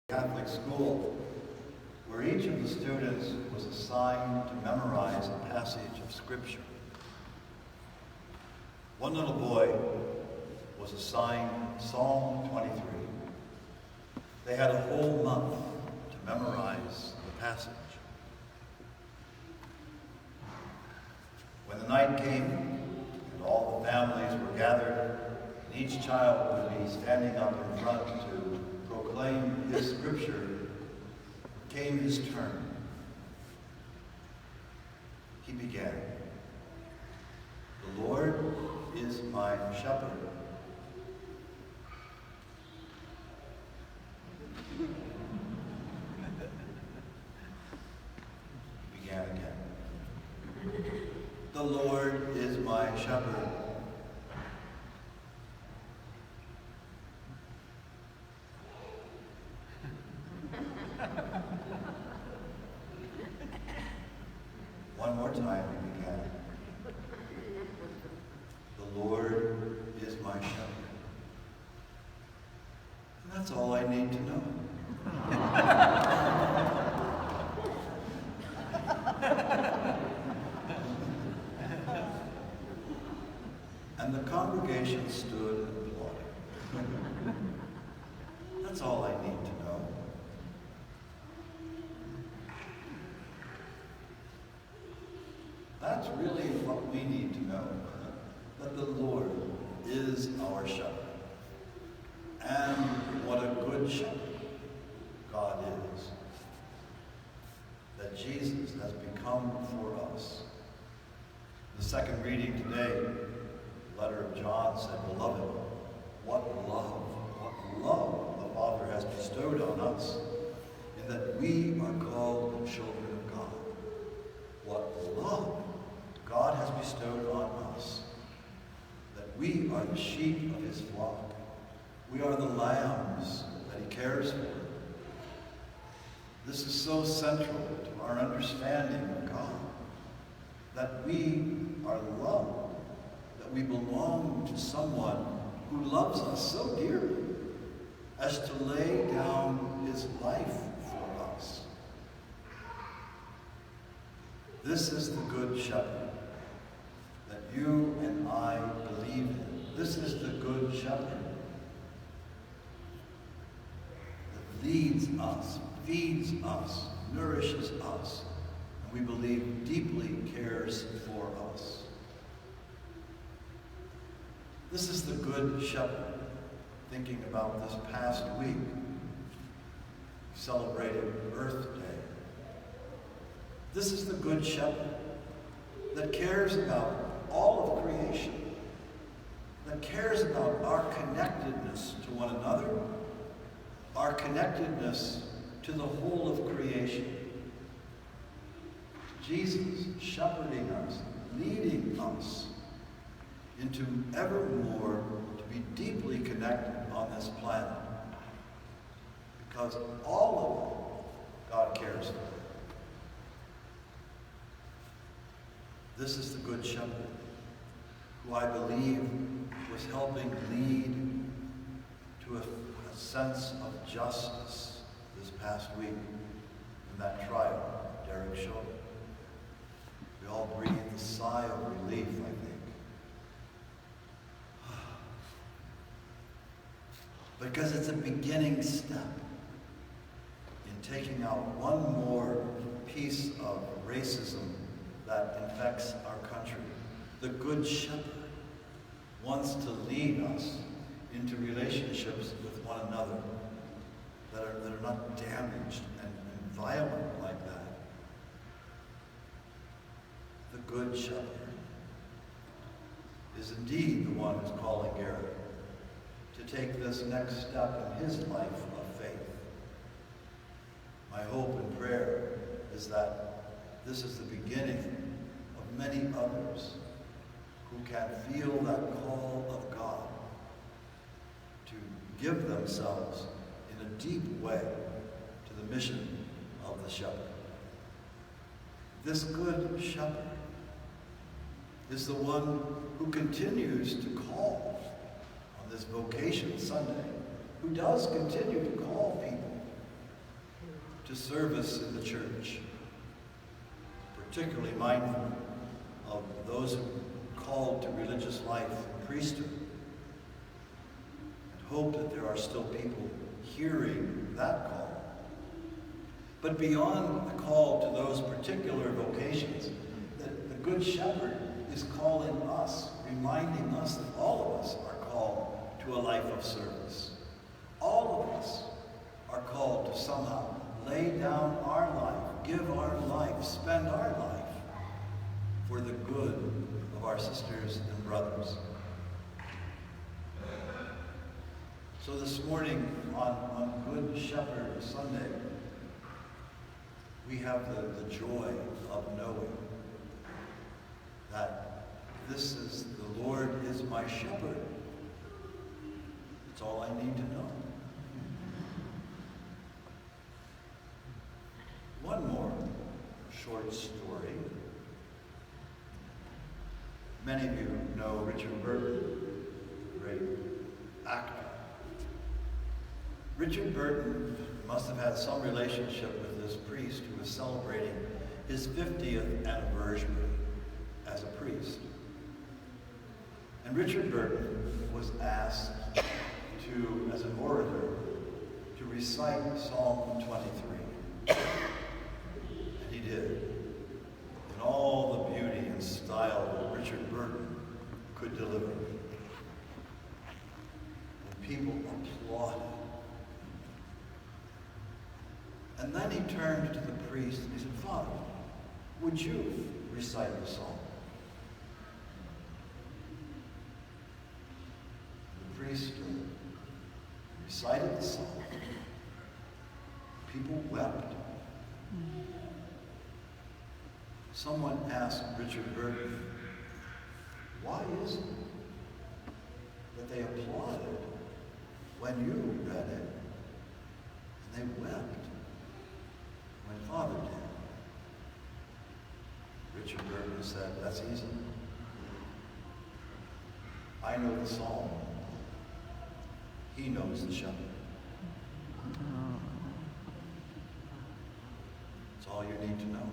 Catholic school where each of the students was assigned to memorize a passage of Scripture. One little boy was assigned Psalm 23. They had a whole month to memorize the passage. When the night came and all the families were gathered, and each child would be standing up in front to proclaim his scripture, came his turn. He began, "The Lord is my shepherd." He began again. "The Lord is my shepherd." One more time he began. "The Lord is my shepherd." And that's all I need to know. And the congregation stood and applauded. That's all I need to know. That's really what we need to know, that the Lord is our shepherd. And what a good shepherd God is. That Jesus has become for us. The second reading today, the letter of John said, "Beloved, what love the Father has bestowed on us, in that we are called children of God." What love God has bestowed on us, that we are the sheep of his flock. We are the lambs that he cares for. This is so central to our understanding of God, that we are loved, that we belong to someone who loves us so dearly as to lay down his life for us. This is the good shepherd that you and I believe in. This is the good shepherd that leads us, feeds us, nourishes us, and we believe deeply cares for us. This is the good shepherd. Thinking about this past week, we celebrated Earth Day. This is the good shepherd that cares about all of creation, that cares about our connectedness to one another, our connectedness to the whole of creation. Jesus shepherding us, leading us into evermore to be deeply connected on this planet. Because all of it, God cares for. This is the good shepherd who I believe was helping lead to a sense of justice this past week in that trial Derek showed. We all breathed a sigh of relief, I think. Because it's a beginning step in taking out one more piece of racism that infects our country. The Good Shepherd wants to lead us into relationships with one another that are not damaged and violent like that. The Good Shepherd is indeed the one who's calling Garrett to take this next step in his life of faith. My hope and prayer is that this is the beginning of many others who can feel that call of God to give themselves in a deep way to the mission of the shepherd. This good shepherd is the one who continues to call on this Vocation Sunday, who does continue to call people service in the church, particularly mindful of those who are called to religious life and priesthood, and hope that there are still people hearing that call. But beyond the call to those particular vocations, the Good Shepherd is calling us, reminding us that all of us are called to a life of service. All of us are called to somehow lay down our life, give our life, spend our life for the good of our sisters and brothers. So this morning on Good Shepherd Sunday, we have the joy of knowing that this is the Lord is my shepherd. It's all I need to know. One more short story. Many of you know Richard Burton, great actor. Richard Burton must have had some relationship with this priest who was celebrating his 50th anniversary as a priest. And Richard Burton was asked to, as an orator, to recite Psalm 23. And he did, in all the beauty and style that Richard Burton could deliver. And people applauded. And then he turned to the priest and he said, "Father, would you recite the psalm?" The priest recited the psalm. People wept. Someone asked Richard Burton, "Why is it that they applauded when you read it, and they wept when Father did?" Richard Burton said, "That's easy. I know the psalm. He knows the shepherd." That's all you need to know.